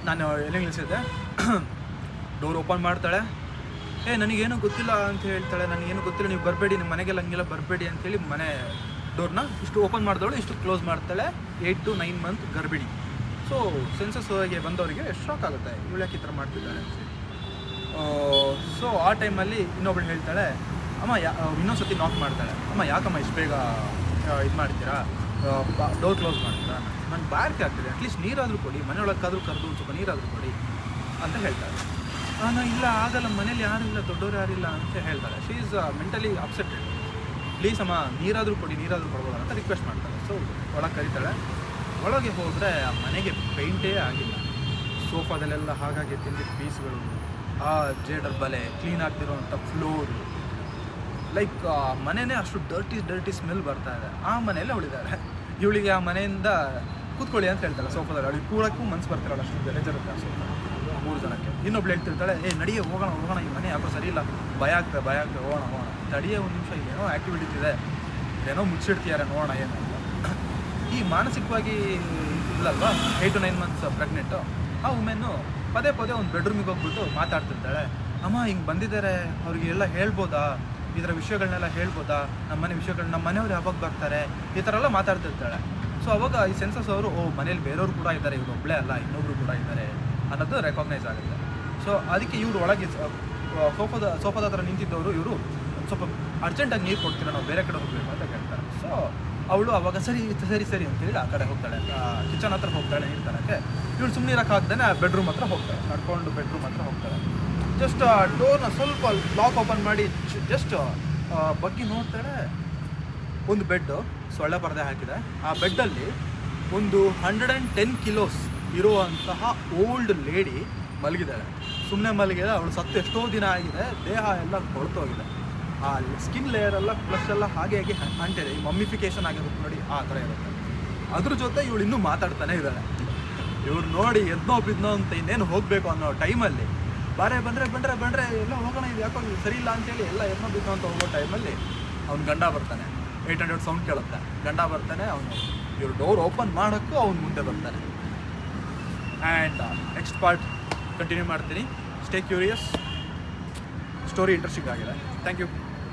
ನಾನು ಎಲ್ಲಿ ನಿಲ್ಲಿಸಿದ್ದೆ. Door open ಮಾಡ್ತಾಳೆ. ನನಗೇನು ಗೊತ್ತಿಲ್ಲ ಅಂತ ಹೇಳ್ತಾಳೆ. ನನಗೇನು ಗೊತ್ತಿಲ್ಲ, ನೀವು ಬರಬೇಡಿ, ನಿಮ್ಮ ಮನೆಗೆಲ್ಲ ಹಂಗೆಲ್ಲ ಬರಬೇಡಿ ಅಂತೇಳಿ ಮನೆ ಡೋರ್ನ ಇಷ್ಟು ಓಪನ್ ಮಾಡಿದವಳು ಇಷ್ಟು ಕ್ಲೋಸ್ ಮಾಡ್ತಾಳೆ. 8 to 9 ಮಂತ್ ಗರ್ಭಿಣಿ. ಸೊ ಸೆನ್ಸಸ್ಗೆ ಬಂದವರಿಗೆ ಶಾಕ್ ಆಗುತ್ತೆ, ಇವಳು ಯಾಕೆ ಈ ಥರ ಮಾಡ್ತಿದ್ದಾಳೆ. ಸೊ ಆ ಟೈಮಲ್ಲಿ ಇನ್ನೊಬ್ಳು ಹೇಳ್ತಾಳೆ, ಅಮ್ಮ ಇನ್ನೊಂದ್ಸತಿ ನಾಕ್ ಮಾಡ್ತಾಳೆ. ಅಮ್ಮ ಯಾಕಮ್ಮ ಇಷ್ಟು ಬೇಗ ಇದು ಮಾಡ್ತೀರಾ, ಡೋರ್ ಕ್ಲೋಸ್ ಮಾಡ್ತೀರಾ, ನಂಗೆ ಬಾರ್ಕೆ ಆಗ್ತಿದೆ, ಅಟ್ಲೀಸ್ಟ್ ನೀರಾದರೂ ಕೊಡಿ, ಮನೆಯೊಳಗಾದರೂ ಕರೆದು ಒಂದು ಸ್ವಲ್ಪ ನೀರಾದರೂ ಕೊಡಿ ಅಂತ ಹೇಳ್ತಾಳೆ. ನಾನು ಇಲ್ಲ ಆಗಲ್ಲ, ಮನೇಲಿ ಯಾರೂ ಇಲ್ಲ, ದೊಡ್ಡವ್ರು ಯಾರಿಲ್ಲ ಅಂತ ಹೇಳ್ತಾಳೆ. She is mentally upseted. Please ಅಮ್ಮ ನೀರಾದರೂ ಕೊಡಿ, ನೀರಾದರೂ ಕೊಡ್ಬೋದ ಅಂತ ರಿಕ್ವೆಸ್ಟ್ ಮಾಡ್ತಾಳೆ. ಸೊ ಒಳಗೆ ಕರೀತಾಳೆ. ಒಳಗೆ ಹೋದರೆ ಆ ಮನೆಗೆ ಪೇಂಟೇ ಆಗಿಲ್ಲ. ಸೋಫಾದಲ್ಲೆಲ್ಲ ಹಾಗಾಗಿ ತಿಂದಿದ್ದ ಪೀಸ್ಗಳು, ಆ ಜೇಡರ್ ಬಲೆ, ಕ್ಲೀನ್ ಆಗ್ತಿರೋವಂಥ ಫ್ಲೋರು, ಲೈಕ್ ಮನೆಯೇ ಅಷ್ಟು ಡರ್ಟಿ ಸ್ಮೆಲ್ ಬರ್ತಾ ಇದೆ. ಆ ಮನೆಯಲ್ಲೇ ಅವಳಿದ್ದಾಳೆ. ಇವಳಿಗೆ ಆ ಮನೆಯಿಂದ ಕೂತ್ಕೊಳ್ಳಿ ಅಂತ ಹೇಳ್ತಾಳೆ ಸೋಫಾದಲ್ಲಿ. ಅವಳಿಗೆ ಕೂಡಕ್ಕೂ ಮನ್ಸು ಬರ್ತಿರಲ್ಲ, ಅಷ್ಟು ಗಲೀಜಿರುತ್ತೆ ಆ ಸೋಫಾ 3 ಜನಕ್ಕೆ. ಇನ್ನೊಬ್ಳು ಹೇಳ್ತಿರ್ತಾಳೆ, ನಡಿಯೇ ಹೋಗೋಣ, ಈ ಮನೆ ಯಾಕೋ ಸರಿ ಇಲ್ಲ, ಭಯ ಆಗ್ತದೆ, ಹೋಗೋಣ. ತಡಿಯೇ ಒಂದು ನಿಮಿಷ, ಏನೋ ಆ್ಯಕ್ಟಿವಿಟೀಸ್ ಇದೆ, ಏನೋ ಮುಚ್ಚಿಡ್ತೀಯಾರೆ, ನೋಡೋಣ ಏನು ಅಂತ. ಈ ಮಾನಸಿಕವಾಗಿ ಇಲ್ಲಲ್ವಾ, 8 to 9 months ಪ್ರೆಗ್ನೆಂಟು ಆ ವುಮೆನ್ನು ಪದೇ ಒಂದು ಬೆಡ್ರೂಮಿಗೆ ಹೋಗ್ಬಿಟ್ಟು ಮಾತಾಡ್ತಿರ್ತಾಳೆ. ಅಮ್ಮ ಹಿಂಗೆ ಬಂದಿದ್ದಾರೆ, ಅವ್ರಿಗೆಲ್ಲ ಹೇಳ್ಬೋದಾ, ಇದರ ವಿಷಯಗಳನ್ನೆಲ್ಲ ಹೇಳ್ಬೋದಾ, ನಮ್ಮ ಮನೆ ವಿಷಯಗಳನ್ನ, ನಮ್ಮ ಮನೆಯವ್ರು ಯಾವಾಗ ಬರ್ತಾರೆ, ಈ ಥರ ಎಲ್ಲ ಮಾತಾಡ್ತಿರ್ತಾಳೆ. ಸೊ ಅವಾಗ ಈ ಸೆನ್ಸಸ್ ಅವರು ಮನೇಲಿ ಬೇರೆಯವ್ರು ಕೂಡ ಇದ್ದಾರೆ, ಇವ್ರು ಒಬ್ಬಳೇ ಅಲ್ಲ, ಇನ್ನೊಬ್ರು ಕೂಡ ಇದ್ದಾರೆ ಅನ್ನೋದು ರೆಕಾಗ್ನೈಸ್ ಆಗುತ್ತೆ. ಸೊ ಅದಕ್ಕೆ ಇವರು ಒಳಗೆ ಸೋಫಾದ ಹತ್ರ ನಿಂತಿದ್ದವರು ಇವರು ಸ್ವಲ್ಪ ಅರ್ಜೆಂಟಾಗಿ ನೀರು ಕೊಡ್ತೀರಾ, ನಾವು ಬೇರೆ ಕಡೆ ಹೋಗಬೇಕು ಅಂತ ಕೇಳ್ತಾರೆ. ಸೊ ಅವಳು ಅವಾಗ ಸರಿ ಅಂತೇಳಿ ಆ ಕಡೆ ಹೋಗ್ತಾಳೆ, ಕಿಚನ್ ಹತ್ರ ಹೋಗ್ತಾಳೆ ನೀರು ತರಕ್ಕೆ. ಇವಳು ಸುಮ್ಮನೆ ಇರೋಕ್ಕಾಗ್ದೇ ಬೆಡ್ರೂಮ್ ಹತ್ರ ಹೋಗ್ತಾಳೆ, ನಡ್ಕೊಂಡು ಬೆಡ್ರೂಮ್ ಹತ್ರ ಹೋಗ್ತಾಳೆ. ಜಸ್ಟ್ ಡೋರ್ನ ಸ್ವಲ್ಪ ಲಾಕ್ ಓಪನ್ ಮಾಡಿ ಜಸ್ಟ್ ಬಗ್ಗೆ ನೋಡ್ತಾಳೆ. ಒಂದು ಬೆಡ್ಡು ಸೊಳ್ಳೆ ಪರದೆ ಹಾಕಿದೆ. ಆ ಬೆಡ್ಡಲ್ಲಿ ಒಂದು 110 kilos ಇರುವಂತಹ ಓಲ್ಡ್ ಲೇಡಿ ಮಲಗಿದ್ದಾಳೆ. ಸುಮ್ಮನೆ ಮಲಗಿದೆ, ಅವಳು ಸತ್ತು ಎಷ್ಟೋ ದಿನ ಆಗಿದೆ, ದೇಹ ಎಲ್ಲ ಕೊಳ್ತೋಗಿದೆ, ಆ ಸ್ಕಿನ್ ಲೇಯರ್ ಎಲ್ಲ ಫ್ಲಶ್ ಎಲ್ಲ ಹಾಗೆ ಅಂಟಿದೆ, ಈ ಮಮ್ಮಿಫಿಕೇಶನ್ ಆಗಿರುತ್ತೆ ನೋಡಿ, ಆ ಥರ ಇರುತ್ತೆ. ಅದ್ರ ಜೊತೆ ಇವಳು ಇನ್ನೂ ಮಾತಾಡ್ತಾನೆ ಇದ್ದಾಳೆ. ಇವ್ರು ನೋಡಿ ಎದ್ನೋ ಬಿದ್ನೋ ಅಂತ ಇನ್ನೇನು ಹೋಗಬೇಕು ಅನ್ನೋ ಟೈಮಲ್ಲಿ ಬಂದರೆ ಎಲ್ಲ ಹೋಗೋಣ, ಇದು ಯಾಕೋ ಸರಿ ಇಲ್ಲ ಅಂತೇಳಿ ಎಲ್ಲ ಎದ್ನೋ ಬಿದ್ನೋ ಅಂತ ಹೋಗೋ ಟೈಮಲ್ಲಿ ಅವ್ನು ಗಂಡ ಬರ್ತಾನೆ. 800 ಸೌಂಡ್ ಕೇಳುತ್ತೆ, ಗಂಡ ಬರ್ತಾನೆ. ಇವ್ರು ಡೋರ್ ಓಪನ್ ಮಾಡೋಕ್ಕೂ ಅವ್ನು ಮುಂದೆ ಬರ್ತಾನೆ. ಆ್ಯಂಡ್ ನೆಕ್ಸ್ಟ್ ಪಾರ್ಟ್ ಕಂಟಿನ್ಯೂ ಮಾಡ್ತೀನಿ. Stay curious. ಸ್ಟೋರಿ ಇಂಟ್ರೆಸ್ಟಿಂಗ್ ಆಗಿದೆ. Thank you.